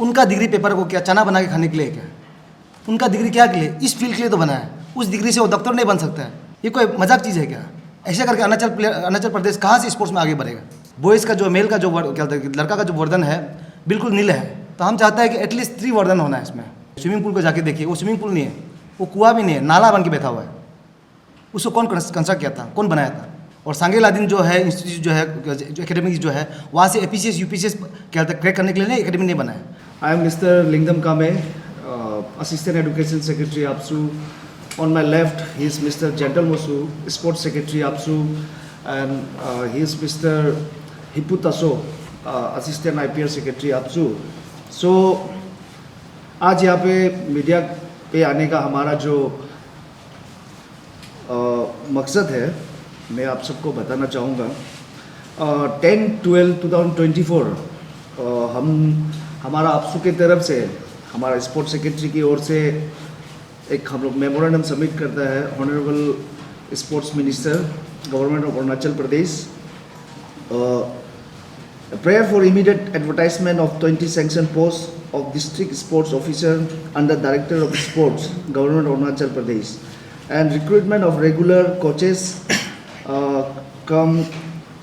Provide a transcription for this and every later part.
उनका degree paper को क्या चना बना के खाने के लिए क्या? उनका डिग्री क्या के लिए? इस फील्ड के लिए तो बना है। उस डिग्री से वो डॉक्टर नहीं बन सकता है। ये कोई मजाक चीज़ है क्या? ऐसे करके अरुणाचल प्रदेश कहाँ से स्पोर्ट्स में आगे बढ़ेगा? बॉयज़ का जो मेल का जो क्या होता है, लड़का का जो वर्धन है बिल्कुल नील है। तो हम चाहते हैं कि एटलीस्ट 3 वर्धन होना है इसमें। स्विमिंग पूल को जाके देखिए, वो स्विमिंग पूल नहीं है, वो कुआं भी नहीं है, नाला बन के बैठा हुआ है। उसको कौन कंस्ट्रक्ट किया था, कौन बनाया था? और सांगेलादिन जो है इंस्टीट्यूट जो है, जो एकेडमी जो है, वहाँ से APCS UPCS क्या होता है क्रैक करने के लिए नहीं एकेडमी नहीं बनाया। I am Mr. Lingam Kame, Assistant Education Secretary APSU. On my left, he is Mr. Gentle Mosu, Sports Secretary APSU, and he is Mr. Hipu Taso, Assistant IPR Secretary APSU. So, आज यहाँ पे media पे आने का हमारा जो मकसद है, मैं आप सबको बताना चाहूँगा। 10/12/2024 हमारा APSU की तरफ से, हमारा स्पोर्ट्स सेक्रेटरी की ओर से एक हम लोग मेमोरेंडम सबमिट करता है honourable sports minister government of Arunachal Pradesh. Prayer for immediate advertisement of 20 sanction post of district sports officer under director of sports government of Arunachal Pradesh and recruitment of regular coaches cum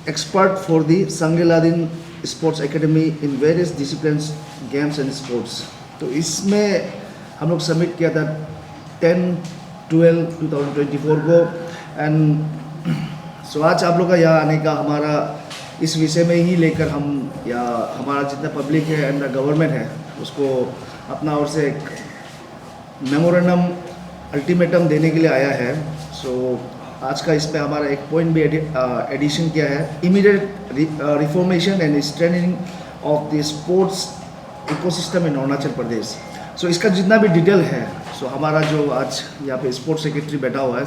expert for the Sangey Lhaden sports academy in various disciplines games and sports. तो इसमें हम लोग submit किया था 10/12/2024 को। And so आज आप लोग का यहाँ आने का हमारा इस विषय में ही लेकर हम या हमारा जितना पब्लिक है एंड गवर्नमेंट है उसको अपना ओर से एक मेमोरेंडम अल्टीमेटम देने के लिए आया है। सो आज का इस पे हमारा एक पॉइंट भी एडिशन किया है, immediate reformation and strengthening of the sports ecosystem in Arunachal Pradesh. So इसका जितना भी डिटेल है, सो हमारा जो आज यहाँ पे स्पोर्ट्स सेक्रेटरी बैठा हुआ है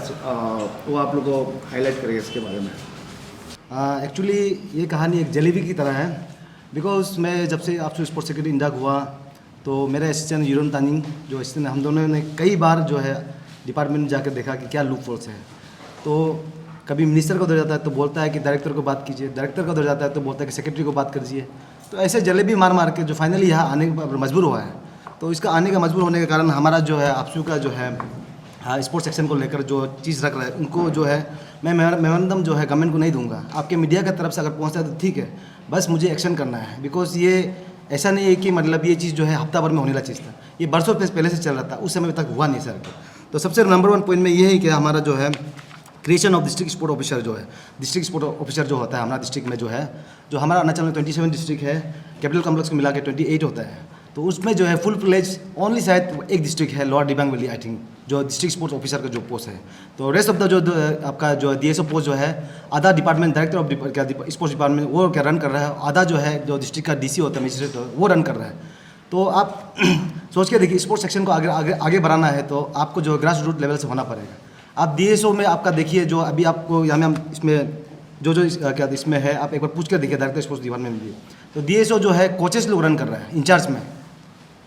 वो आप लोग को हाईलाइट करेगा इसके बारे में। एक्चुअली ये कहानी एक जलेबी की तरह है। बिकॉज मैं जब से आपसे स्पोर्ट्स सेक्रेटरी इंडाक हुआ तो मेरा असिस्टेंट यूरन तानिंग जो असिस्टेंट, हम दोनों ने कई बार जो है डिपार्टमेंट में जाकर देखा कि क्या लूप होल्स है। तो कभी मिनिस्टर को दे जाता है तो बोलता है कि डायरेक्टर को बात कीजिए, डायरेक्टर को दे जाता है तो बोलता है कि सेक्रेटरी को बात कीजिए। तो ऐसे जलेबी मार मार के जो फाइनली यहाँ आने पर मजबूर हुआ है। तो इसका आने का मजबूर होने के कारण हमारा जो है APSU का जो है स्पोर्ट्स सेक्शन को लेकर जो चीज़ रख रहा है उनको जो है मैं मेमोरेंडम जो है गवर्नमेंट को नहीं दूंगा। आपके मीडिया की तरफ से अगर पहुंचता है तो ठीक है, बस मुझे एक्शन करना है। बिकॉज ये ऐसा नहीं है कि मतलब ये चीज़ जो है हफ्ता भर में होने वाला चीज़ था, ये बरसों पहले से चल रहा था, उस समय तक हुआ नहीं सर। तो सबसे नंबर 1 पॉइंट में ये है कि हमारा जो है creation of district sport officer जो है, डिस्ट्रिक्ट स्पोर्ट ऑफिसर जो होता है हमारा डिस्ट्रिक्ट में जो है, जो हमारा अरुणाचल में 27 डिस्ट्रिक्ट है, कैपिटल कॉम्प्लेक्स को मिला के 28 होता है। तो उसमें जो है फुल फ्लेज ओनली शायद एक डिस्ट्रिक्ट है lower Dibang valley I think, जो डिस्ट्रिक्ट स्पोर्ट्स ऑफिसर का जो पोस्ट है। तो रेस्ट ऑफ द जो आपका जो DSO पोस्ट जो है, आधा department director of sports department वो क्या रन कर रहा है, आधा जो है जो डिस्ट्रिक्ट का DC होता है मजिस्ट्रेट वो रन कर रहा है। तो आप सोच के देखिए स्पोर्ट्स सेक्शन को आगे बढ़ाना है तो आपको जो ग्रास रूट लेवल से होना पड़ेगा। आप DSO में आपका देखिए जो अभी आपको यहाँ में हम इसमें जो क्या इसमें है, आप एक बार पूछ कर देखिए डायरेक्टर स्पोर्ट्स डिपार्टमेंट में भी। तो DSO जो है कोचेस लोग रन कर रहा है इंचार्ज में।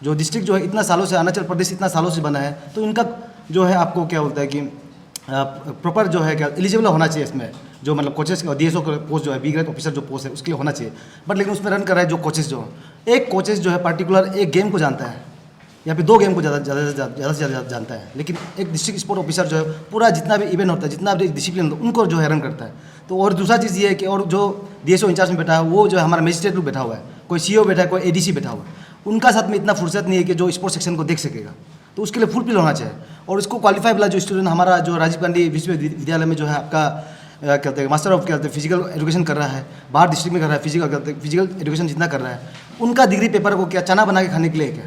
जो डिस्ट्रिक्ट जो है इतना सालों से, अरुणाचल प्रदेश इतना सालों से बना है, तो इनका जो है आपको क्या बोलता है कि प्रॉपर जो है क्या एलिजिबल होना चाहिए इसमें, जो मतलब कोचेस DSO का पोस्ट जो है, B ग्रेड ऑफिसर जो पोस्ट है उसके लिए होना चाहिए। बट लेकिन उसमें रन कर रहा है जो कोचेस जो एक कोचेस जो है पर्टिकुलर एक गेम को जानता है या फिर 2 गेम को ज़्यादा से ज़्यादा जानता है। लेकिन एक डिस्ट्रिक्ट स्पोर्ट ऑफिसर जो है पूरा जितना भी इवेंट होता है, जितना भी डिसिप्लिन होता है उनको जो है रन करता है। तो और दूसरा चीज़ ये है कि और जो DSO इंचार्ज में बैठा है वो जो है हमारा मजिस्ट्रेट बैठा हुआ है, कोई CO बैठा है, कोई ADC बैठा हुआ है। उनका साथ में इतना फुर्सत नहीं है कि जो स्पोर्ट्स सेक्शन को देख सकेगा। तो उसके लिए फुलफिल होना चाहिए। और उसको क्वालिफाई वाला जो स्टूडेंट हमारा जो राजीव गांधी विश्वविद्यालय में जो है आपका क्या कहते हैं मास्टर ऑफ क्या कहते हैं फिजिकल एजुकेशन कर रहा है, बाहर डिस्ट्रिक्ट में कर रहा है फिजिकल एजुकेशन जितना कर रहा है, उनका डिग्री पेपर को क्या चना बना के खाने के लिए क्या?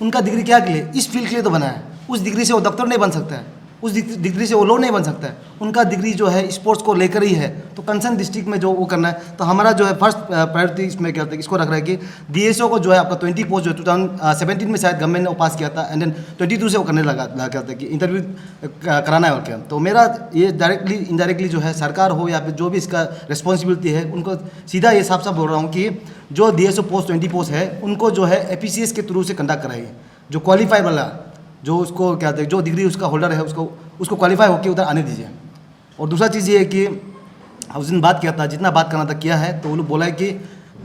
उनका डिग्री क्या के लिए? इस फील्ड के लिए तो बना है। उस डिग्री से वो डॉक्टर नहीं बन सकता है, उस डिग्री से वो लॉ नहीं बन सकता है। उनका डिग्री जो है स्पोर्ट्स को लेकर ही है। तो कंसर्न डिस्ट्रिक्ट में जो वो करना है, तो हमारा जो है फर्स्ट प्रायोरिटी इसमें क्या होता है, इसको रख रहा है कि DSO को जो है आपका 20 पोस्ट जो है 2017 में शायद गवर्नमेंट ने वो पास किया था, एंड देन 22 से वो करने लगा क्या होता है कि इंटरव्यू कराना है और क्या। तो मेरा ये डायरेक्टली इनडायरेक्टली जो है सरकार हो या फिर जो भी इसका रिस्पॉन्सिबिलिटी है उनको सीधा ये साफ साफ बोल रहा हूँ कि जो DSO पोस्ट 20 पोस्ट है उनको जो है APCS के थ्रू से कंडक्ट कराइए। जो क्वालिफाई वाला जो उसको क्या कहते हैं जो डिग्री उसका होल्डर है उसको क्वालिफाई होकर उधर आने दीजिए। और दूसरा चीज़ ये है कि उस दिन बात किया था, जितना बात करना था किया है। तो वो लोग बोला है कि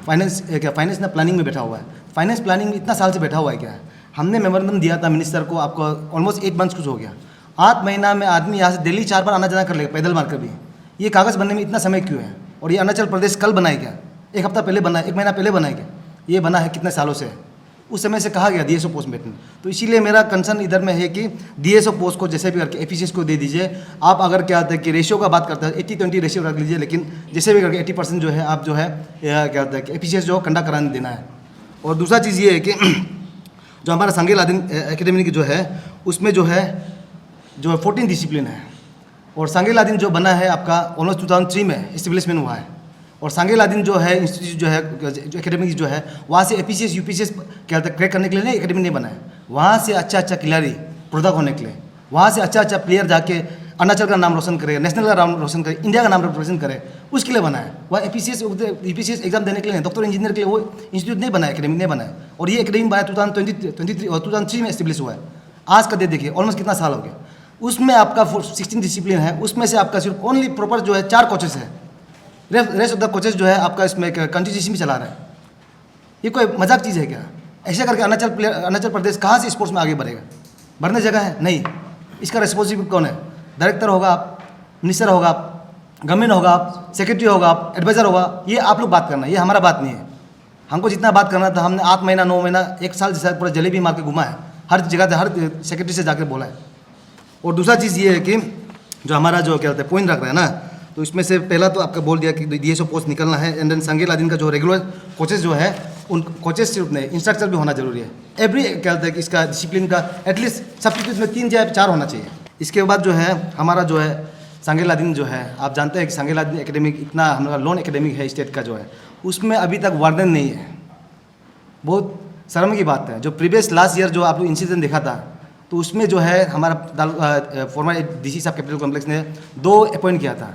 फाइनेंस ना प्लानिंग में बैठा हुआ है। फाइनेंस प्लानिंग में इतना साल से बैठा हुआ है क्या? हमने मेमोरेंडम दिया था मिनिस्टर को, आपको ऑलमोस्ट 8 मंथ्स कुछ हो गया। 8 महीना में आदमी यहाँ से दिल्ली 4 बार आना जाना कर लेगा पैदल मार कर भी। ये कागज़ बनने में इतना समय क्यों है? और ये अरुणाचल प्रदेश कल बनाया क्या? 1 हफ्ता पहले बना, 1 महीना पहले बनाया क्या? ये बना है कितने सालों से? उस समय से कहा गया DSO पोस्ट में। तो इसीलिए मेरा कंसर्न इधर में है कि DSO पोस्ट को जैसे भी करके एफिशिएंस को दे दीजिए। आप अगर क्या होता है कि रेशियो का बात करते हैं 80-20 रेशियो रख लीजिए, लेकिन जैसे भी करके 80% जो है आप जो है क्या होता है कि एफिशिएंस जो कंडक्ट कराने देना है। और दूसरा चीज़ ये है कि जो हमारा सांगे लादेन एकेडमी की जो है उसमें जो है 14 डिसिप्लिन है। और सांगे लादेन जो बना है आपका ऑलमोस्ट 2003 में इस्टेब्लिशमेंट हुआ है। और सांगे लादेन जो है इंस्टीट्यूट जो है जो एकेडमी जो है वहाँ से एपीसीएस यूपीसीएस क्या होता है क्रैक करने के लिए नहीं एकेडमी नहीं बना है। वहाँ से अच्छा खिलाड़ी प्रोडक्ट होने के लिए, वहाँ से अच्छा प्लेयर जाके अरुणाचल का नाम रोशन करे, नेशनल का नाम रोशन करे, इंडिया का नाम रिप्रेजेंट करे, उसके लिए बना है। वह एपीसीएस एग्जाम देने के लिए नहीं, डॉक्टर इंजीनियर के लिए वो इंस्टीट्यूट नहीं बना है, एकेडमी नहीं बना है। और ये एकेडमी बना 2023 और 2003 में एस्टेब्लिश हुआ है। आज का डेट देखिए ऑलमोस्ट कितना साल हो गया। उसमें आपका 16 डिसिप्लिन है, उसमें से आपका सिर्फ ओनली प्रॉपर जो है 4 कोचेस है, रेस्ट ऑफ द कोचेस जो है आपका इसमें कंट्रीब्यूशन में चला रहा है। ये कोई मजाक चीज़ है क्या? ऐसे करके अरुणाचल प्रदेश कहाँ से स्पोर्ट्स में आगे बढ़ेगा? बढ़ने जगह है नहीं। इसका रिस्पॉन्सिबल कौन है? डायरेक्टर होगा आप, मिनिस्टर होगा आप, गवर्नमेंट होगा आप, सेक्रेटरी होगा आप, एडवाइज़र होगा, ये आप लोग बात करना है, ये हमारा बात नहीं है। हमको जितना बात करना था हमने 8 महीना 9 महीना 1 साल जैसा पूरा जलेबी मार के घुमा है, हर जगह से, हर सेक्रेटरी से जाकर बोला है। और दूसरा चीज़ ये है कि जो हमारा जो क्या होता है पॉइंट रख रहा है ना, तो इसमें से पहला तो आपका बोल दिया कि DSO पोस्ट निकलना है। एंड देन सांगे लादेन का जो रेगुलर कोचेस जो है उन कोचेस सिर्फ नहीं, इंस्ट्रक्टर भी होना जरूरी है। एवरी क्या होता है कि इसका डिसिप्लिन का एटलीस्ट सब्सिट्यूट में 3 या 4 होना चाहिए। इसके बाद जो है हमारा जो है सांगे लादेन जो है, आप जानते हैं कि सांगे लादेन एकेडमिक इतना हमारा लोन एकेडमिक है स्टेट का जो है, उसमें अभी तक वार्डन नहीं है। बहुत शर्म की बात है। जो प्रीवियस लास्ट ईयर जो आप लोग इंसिडेंट देखा था, तो उसमें जो है हमारा फॉर्मर DC साहब कैपिटल कॉम्प्लेक्स ने 2 अपॉइंट किया था।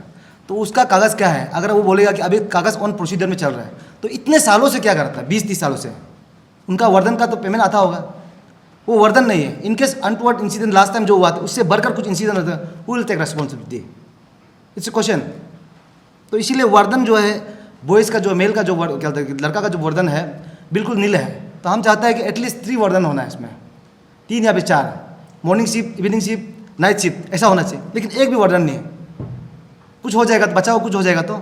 तो उसका कागज़ क्या है? अगर वो बोलेगा कि अभी कागज़ ऑन प्रोसीजर में चल रहा है, तो इतने सालों से क्या करता है? 20-30 सालों से उनका वर्धन का तो पेमेंट आता होगा, वो वर्धन नहीं है। In case untoward incident last time जो हुआ था उससे बढ़कर कुछ इंसिडेंट होता है, who will take responsibility? It's a question. तो इसीलिए वर्धन जो है बॉयज़ का जो मेल का जो क्या होता है लड़का का जो वर्धन है बिल्कुल नील है। तो हम चाहते हैं कि एटलीस्ट 3 वर्धन होना है इसमें, 3 या फिर 4, morning shift, evening shift, night shift, ऐसा होना चाहिए। लेकिन एक भी वर्धन नहीं है। कुछ हो जाएगा तो बचाओ, कुछ हो जाएगा तो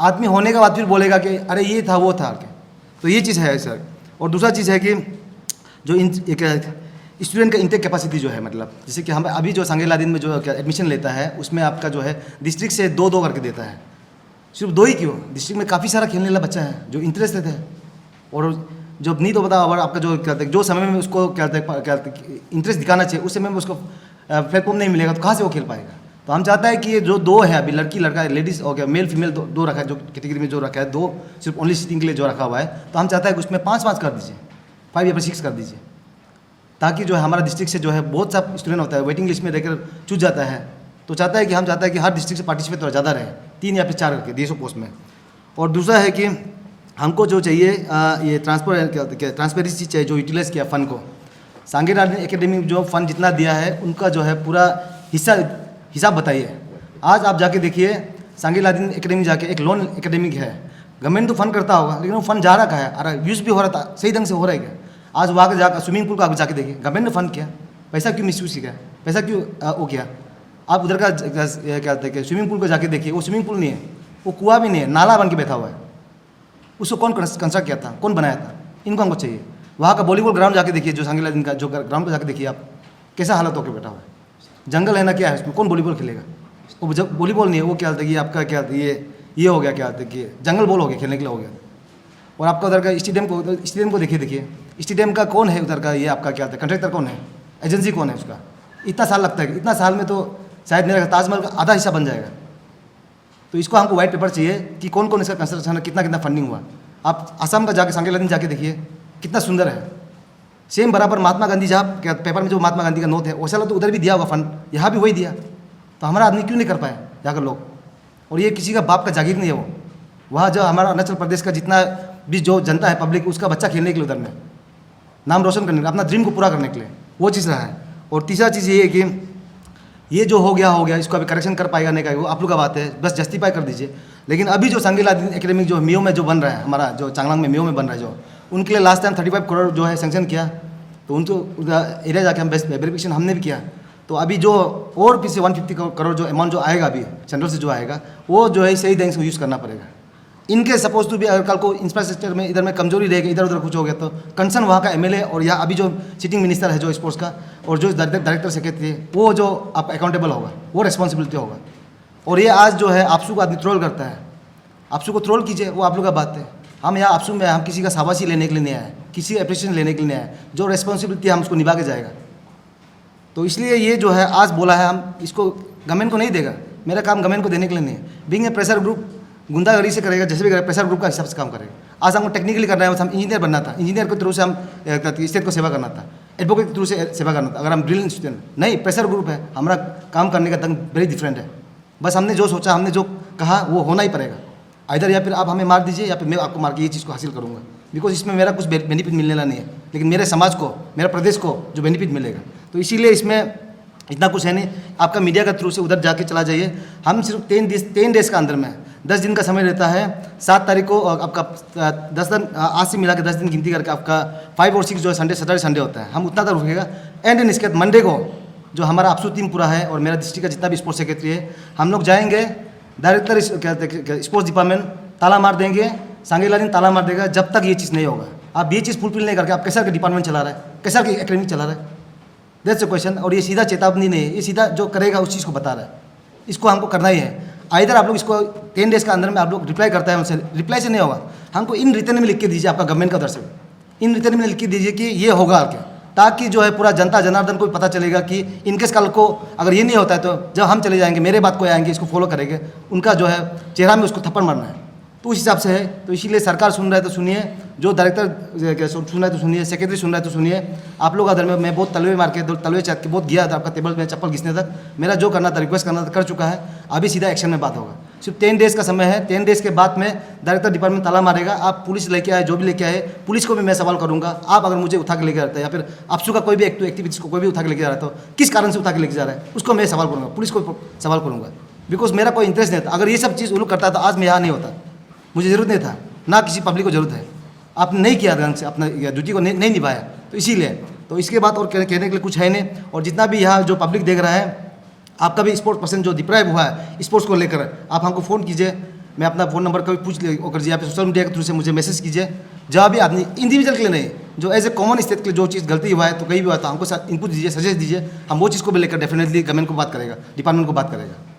आदमी होने के बाद फिर बोलेगा कि अरे ये था वो था। तो ये चीज़ है सर। और दूसरा चीज़ है कि जो एक स्टूडेंट का इंटेक कैपेसिटी जो है, मतलब जैसे कि हम अभी जो सांगे लादेन में जो एडमिशन लेता है उसमें आपका जो है डिस्ट्रिक्ट से 2-2 करके देता है। सिर्फ 2 ही क्यों? डिस्ट्रिक्ट में काफ़ी सारा खेलने वाला बच्चा है जो इंटरेस्टेड है, और जब नहीं तो बताओ अगर आपका जो क्या जो समय में उसको क्या इंटरेस्ट दिखाना चाहिए उस समय में उसको प्लेटफॉर्म नहीं मिलेगा तो कहाँ से वो खेल पाएगा? तो हम चाहता है कि ये जो 2 है अभी लड़की लड़का लेडीज़ हो गया, मेल फीमेल 2 रखा है, जो कैटेगरी में जो रखा है 2 सिर्फ ओनली सिटिंग के लिए जो रखा हुआ है, तो हम चाहता है कि उसमें 5-5 कर दीजिए, 5 या फिर 6 कर दीजिए, ताकि जो है हमारा डिस्ट्रिक्ट से जो है बहुत सा स्टूडेंट होता है वेटिंग लिस्ट में रहकर चूज जाता है। तो चाहता है कि हम चाहता है कि हर डिस्ट्रिक्ट से पार्टिसिपेट थोड़ा ज़्यादा रहे, 3 या फिर 4 करके DSO पोस्ट में। और दूसरा है कि हमको जो चाहिए ये ट्रांसपेरेंसी चाहिए, जो यूटिलाइज़ किया फ़ंड को। सांगे लादेन एकेडमी जो फ़ंड जितना दिया है उनका जो है पूरा हिसाब बताइए। आज आप जाके देखिए सांगे लादेन एकेडमी जाके एक लोन एकेडमिक है, गवर्नमेंट तो फंड करता होगा लेकिन वो फंड जा रहा है, अरे यूज़ भी हो रहा था, सही ढंग से हो रहा है क्या? आज वहाँ जाकर स्विमिंग पूल को आप जाके देखिए, गवर्नमेंट ने फंड किया, पैसा क्यों मिसयूज किया, पैसा क्यों वो किया? आप उधर का क्या कहते हैं स्विमिंग पूल को जाके देखिए, वो स्विमिंग पूल नहीं है, वो कुआं भी नहीं है, नाला बन के बैठा हुआ है। उसको कौन कंस्ट्रक्ट किया था, कौन बनाया था? इनको हमको चाहिए। वहाँ का वॉलीबॉल ग्राउंड जाके देखिए, जो सांगे लादेन का जो ग्राउंड को जाके देखिए आप, कैसा हालत होकर बैठा हुआ है। जंगल है ना, क्या है उसमें, कौन वॉलीबॉल खेलेगा? वो जब वॉलीबॉल नहीं है, वो क्या होता है कि आपका क्या ये हो गया, क्या होता है कि जंगल बॉल हो गया, खेलने के लिए हो गया। और आपका उधर का स्टेडियम को देखिए, स्टेडियम का कौन है उधर का, ये आपका क्या होता है कंट्रैक्टर कौन है, एजेंसी कौन है उसका? इतना साल लगता है, इतना साल में तो शायद मेरा ताजमहल का आधा हिस्सा बन जाएगा। तो इसको हमको वाइट पेपर चाहिए कि कौन कौन इसका कंस्ट्रक्शन है, कितना फंडिंग हुआ। आप असम का जाके सांगे लादेन जाके देखिए कितना सुंदर है, सेम बराबर महात्मा गांधी जहाँ क्या पेपर में जो महात्मा गांधी का नोट है वैसा तो उधर भी दिया होगा फंड, यहाँ भी वही दिया। तो हमारा आदमी क्यों नहीं कर पाए जाकर लोग? और ये किसी का बाप का जागीर नहीं है। वो वहाँ जो हमारा अरुणाचल प्रदेश का जितना भी जो जनता है पब्लिक, उसका बच्चा खेलने के लिए उधर में नाम रोशन करने के लिए, अपना ड्रीम को पूरा करने के लिए वो चीज़ रहा है। और तीसरा चीज़ ये है कि ये जो हो गया इसको अभी करेक्शन कर पाएगा नहीं का वो आप लोग का बात है, बस जस्टिफाई कर दीजिए। लेकिन अभी जो सांगे लादेन एकेडमी जो मियो में जो बन रहा है, हमारा जो चांगलांग में मियो में बन रहा है, जो उनके लिए लास्ट टाइम 35 करोड़ जो है सेंक्शन किया, तो उनको एरिया जाके हम बेस्ट वेरिफिकेशन हमने भी किया। तो अभी जो और पीछे 150 करोड़ जो अमाउंट जो आएगा अभी सेंट्रल से जो आएगा, वो जो है सही ढंग से यूज़ करना पड़ेगा। इनके सपोज टू भी अगर कल को इंफ्रास्ट्रक्चर में इधर में कमजोरी रहेगी, इधर उधर कुछ हो गया, तो कंसर्न वहाँ का एमएलए और यहाँ अभी जो सिटिंग मिनिस्टर है जो स्पोर्ट्स का और जो डायरेक्टर सेक्रेटरी है, वो जो आप अकाउंटेबल होगा, वो रिस्पॉन्सिबिलिटी होगा। और ये आज जो है आपसू को आदमी ट्रोल करता है, आपसू को ट्रोल कीजिए, वो आप लोग का बात है। हम यहाँ आपसू में हम किसी का शाबाशी लेने के लिए नहीं आए, किसी अप्रिशिएशन लेने के लिए नहीं आए, जो रिस्पॉन्सिबिलिटी हम उसको निभा के जाएगा। तो इसलिए ये जो है आज बोला है, हम इसको गवर्नमेंट को नहीं देगा, मेरा काम गवर्नमेंट को देने के लिए नहीं है। बीइंग ए प्रेशर ग्रुप गुंडागर्दी से करेगा, जैसे भी करेगा, प्रेशर ग्रुप का हिसाब से काम करेगा। आज हमको टेक्निकली करना है, हम इंजीनियर बनना था, इंजीनियर के थ्रू से हम स्टेट को सेवा करना था, एडवोकेट के थ्रू से सेवा करना था, अगर हम ब्रिलियंट स्टूडेंट नहीं, प्रेशर ग्रुप है, हमारा काम करने का ढंग वेरी डिफरेंट है। बस हमने जो सोचा, हमने जो कहा, वो होना ही पड़ेगा। इधर या फिर आप हमें मार दीजिए या फिर मैं आपको मार के ये चीज़ को हासिल करूँगा, बिकॉज इसमें मेरा कुछ बेनिफिट मिलने वाला नहीं है, लेकिन मेरे समाज को, मेरा प्रदेश को जो बेनिफिट मिलेगा। तो इसीलिए इसमें इतना कुछ है नहीं, आपका मीडिया के थ्रू से उधर जाके चला जाइए। हम सिर्फ 10 डेज का अंदर में 10 दिन का समय रहता है। 7 तारीख को आपका 10 दिन, आज से मिला के 10 दिन गिनती करके आपका 5 और 6 जो है सैटरडे संडे होता है, हम उतना तक रुकेगा। एंड इन इसके बाद मंडे को जो हमारा आपसू टीम पूरा है और मेरा डिस्ट्रिक्ट का जितना भी स्पोर्ट्स सेक्रेटरी है, हम लोग जाएंगे डायरेक्टर स्पोर्ट्स डिपार्टमेंट ताला मार देंगे, सांगेला दिन ताला मार देगा, जब तक ये चीज़ नहीं होगा। आप ये चीज़ फुलफिल नहीं करके आप कैसा के डिपार्टमेंट चला रहा है, कैसा की एकेडमी चला रहा है, दैट्स अ क्वेश्चन। और ये सीधा चेतावनी नहीं है, ये सीधा जो करेगा उस चीज़ को बता रहा है, इसको हमको करना ही है। इधर आप लोग इसको 10 डेज के अंदर में आप लोग रिप्लाई करता है, उनसे रिप्लाई से नहीं होगा, हमको इन रिटर्न में लिख के दीजिए, आपका गवर्नमेंट का तरफ से इन रिटर्न में लिख के दीजिए कि ये होगा क्या, ताकि जो है पूरा जनता जनार्दन को भी पता चलेगा कि इनकेस कल को अगर ये नहीं होता है, तो जब हम चले जाएंगे, मेरे बात को आएंगे, इसको फॉलो करेंगे, उनका जो है चेहरा में उसको थप्पड़ मारना है। तो उस हिसाब से है। तो इसीलिए सरकार सुन रहा है तो सुनिए, जो डायरेक्टर सुन रहा है तो सुनिए, सेक्रेटरी सुन रहा है तो सुनिए। आप लोग अदर में मैं बहुत तलवे मार के तलवे चाट के बहुत गया था आपका टेबल में चप्पल घिसने तक, मेरा जो करना था रिक्वेस्ट करना था कर चुका है, अभी सीधा एक्शन में बात होगा। सिर्फ 10 डेज का समय है, 10 डेज के बाद में डायरेक्टर डिपार्टमेंट ताला मारेगा। आप पुलिस लेके आए, जो भी लेके आए, पुलिस को भी मैं सवाल करूंगा। आप अगर मुझे उठा के लेके जाता है या फिर आपसू का कोई भी एक्टिविटीज को कोई भी उठा के लेके जा रहा है, तो किस कारण से उठा के लेके जा रहा है, उसको मैं सवाल करूँगा, पुलिस को सवाल करूँगा। बिकॉज मेरा कोई इंटरेस्ट नहीं था। अगर ये सब चीज़ वो लोग करता तो आज मैं यहाँ नहीं होता, मुझे ज़रूरत नहीं था, ना किसी पब्लिक को ज़रूरत है। आपने नहीं किया ढंग से, अपना ड्यूटी को नहीं निभाया, तो इसीलिए। तो इसके बाद और कहने के लिए कुछ है नहीं। और जितना भी यहाँ जो पब्लिक देख रहा है, आपका भी स्पोर्ट्स पर्सन जो डिप्राइव हुआ है स्पोर्ट्स को लेकर, आप हमको फ़ोन कीजिए, मैं अपना फ़ोन नंबर कभी पूछ ले कर या फिर सोशल मीडिया के थ्रू से मुझे मैसेज कीजिए। जहाँ भी आदमी इंडिविजुअल के लिए नहीं, जो एज ए कॉमन स्टेट के लिए जो चीज़ गलती हुआ है तो कहीं भी हुआ तो हमको इनपुट दीजिए, सजेस्ट दीजिए, हम वो चीज़ को भी लेकर डेफिनेटली गवर्नमेंट को बात करेगा, डिपार्टमेंट को बात करेगा।